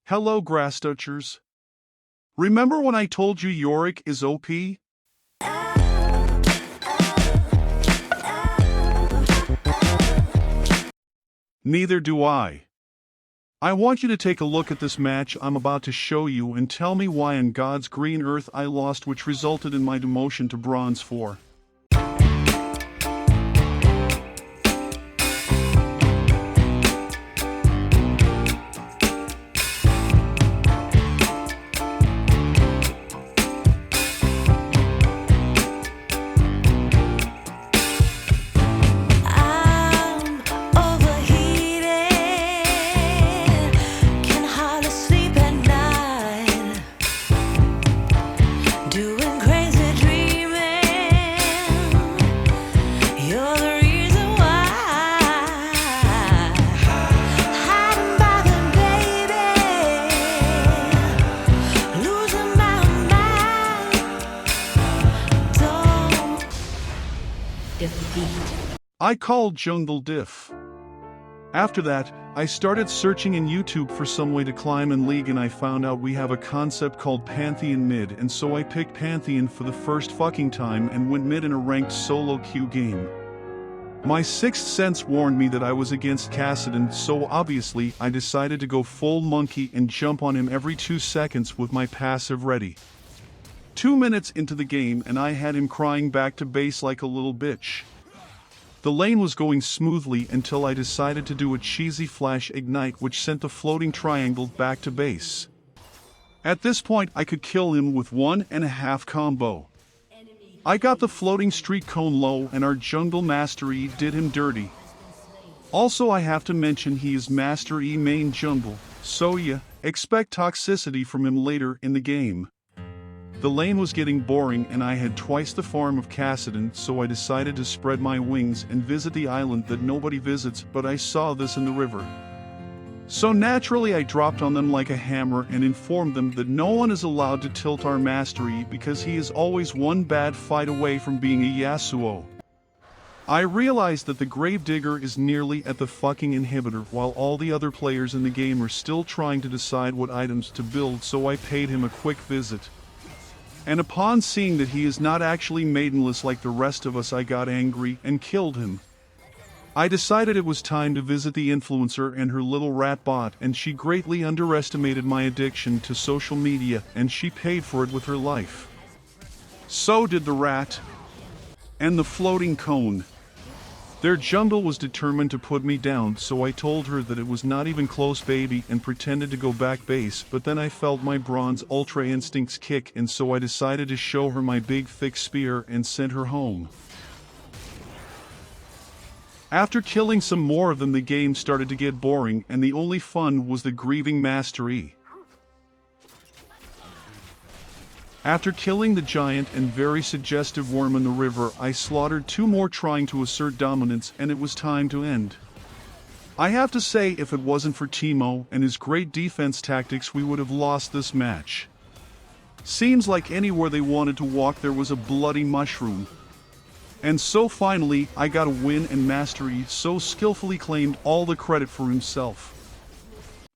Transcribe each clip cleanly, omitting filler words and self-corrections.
Hello, grass touchers. Remember when I told you Yorick is OP? Neither do I. I want you to take a look at this match I'm about to show you and tell me why on God's green earth I lost, which resulted in my demotion to Bronze 4. I called jungle diff. After that, I started searching in YouTube for some way to climb in League, and I found out we have a concept called Pantheon mid, and so I picked Pantheon for the first fucking time and went mid in a ranked solo queue game. My sixth sense warned me that I was against Kassadin, so obviously I decided to go full monkey and jump on him every 2 seconds with my passive ready. 2 minutes into the game and I had him crying back to base like a little bitch. The lane was going smoothly until I decided to do a cheesy flash ignite, which sent the floating triangle back to base. At this point I could kill him with 1.5 combo. I got the floating streak cone low and our jungle Master E did him dirty. Also, I have to mention he is Master E main jungle, so yeah, expect toxicity from him later in the game. The lane was getting boring and I had twice the farm of Kassadin, so I decided to spread my wings and visit the island that nobody visits, but I saw this in the river. So naturally I dropped on them like a hammer and informed them that no one is allowed to tilt our mastery because he is always one bad fight away from being a Yasuo. I realized that the Gravedigger is nearly at the fucking inhibitor while all the other players in the game are still trying to decide what items to build, so I paid him a quick visit. And upon seeing that he is not actually maidenless like the rest of us, I got angry and killed him. I decided it was time to visit the influencer and her little rat bot, and she greatly underestimated my addiction to social media and she paid for it with her life. So did the rat. And the floating cone. Their jungle was determined to put me down, so I told her that it was not even close, baby, and pretended to go back base, but then I felt my bronze ultra instincts kick, and so I decided to show her my big thick spear and sent her home. After killing some more of them, the game started to get boring and the only fun was the grieving Master E. After killing the giant and very suggestive worm in the river, I slaughtered 2 more trying to assert dominance, and it was time to end. I have to say, if it wasn't for Teemo and his great defense tactics, we would have lost this match. Seems like anywhere they wanted to walk there was a bloody mushroom. And so finally, I got a win and Master E so skillfully claimed all the credit for himself.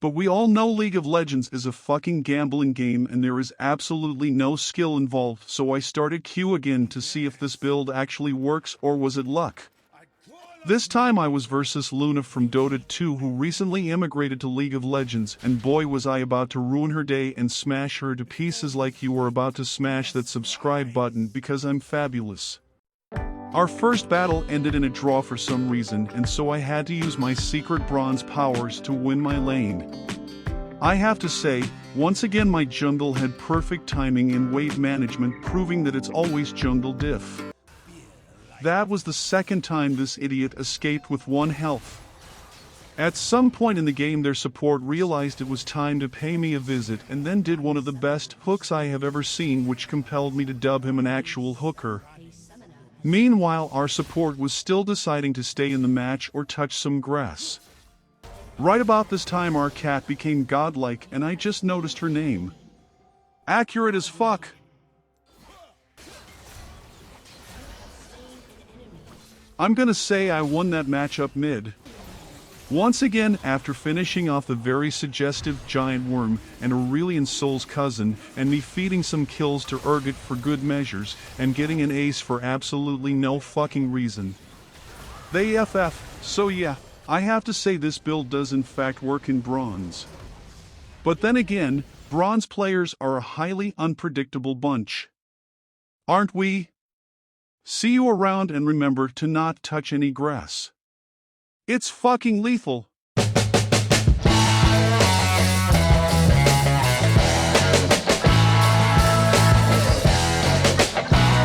But we all know League of Legends is a fucking gambling game and there is absolutely no skill involved, so I started Q again to see if this build actually works, or was it luck. This time I was versus Luna from Dota 2, who recently immigrated to League of Legends, and boy was I about to ruin her day and smash her to pieces like you were about to smash that subscribe button because I'm fabulous. Our first battle ended in a draw for some reason, and so I had to use my secret bronze powers to win my lane. I have to say, once again my jungle had perfect timing in wave management, proving that it's always jungle diff. That was the second time this idiot escaped with 1 health. At some point in the game their support realized it was time to pay me a visit and then did one of the best hooks I have ever seen, which compelled me to dub him an actual hooker. Meanwhile, our support was still deciding to stay in the match or touch some grass. Right about this time our cat became godlike and I just noticed her name. Accurate as fuck. I'm gonna say I won that matchup mid. Once again, after finishing off the very suggestive giant worm and Aurelian Soul's cousin, and me feeding some kills to Urgot for good measures, and getting an ace for absolutely no fucking reason. They FF, so yeah, I have to say this build does in fact work in bronze. But then again, bronze players are a highly unpredictable bunch. Aren't we? See you around and remember to not touch any grass. It's fucking lethal.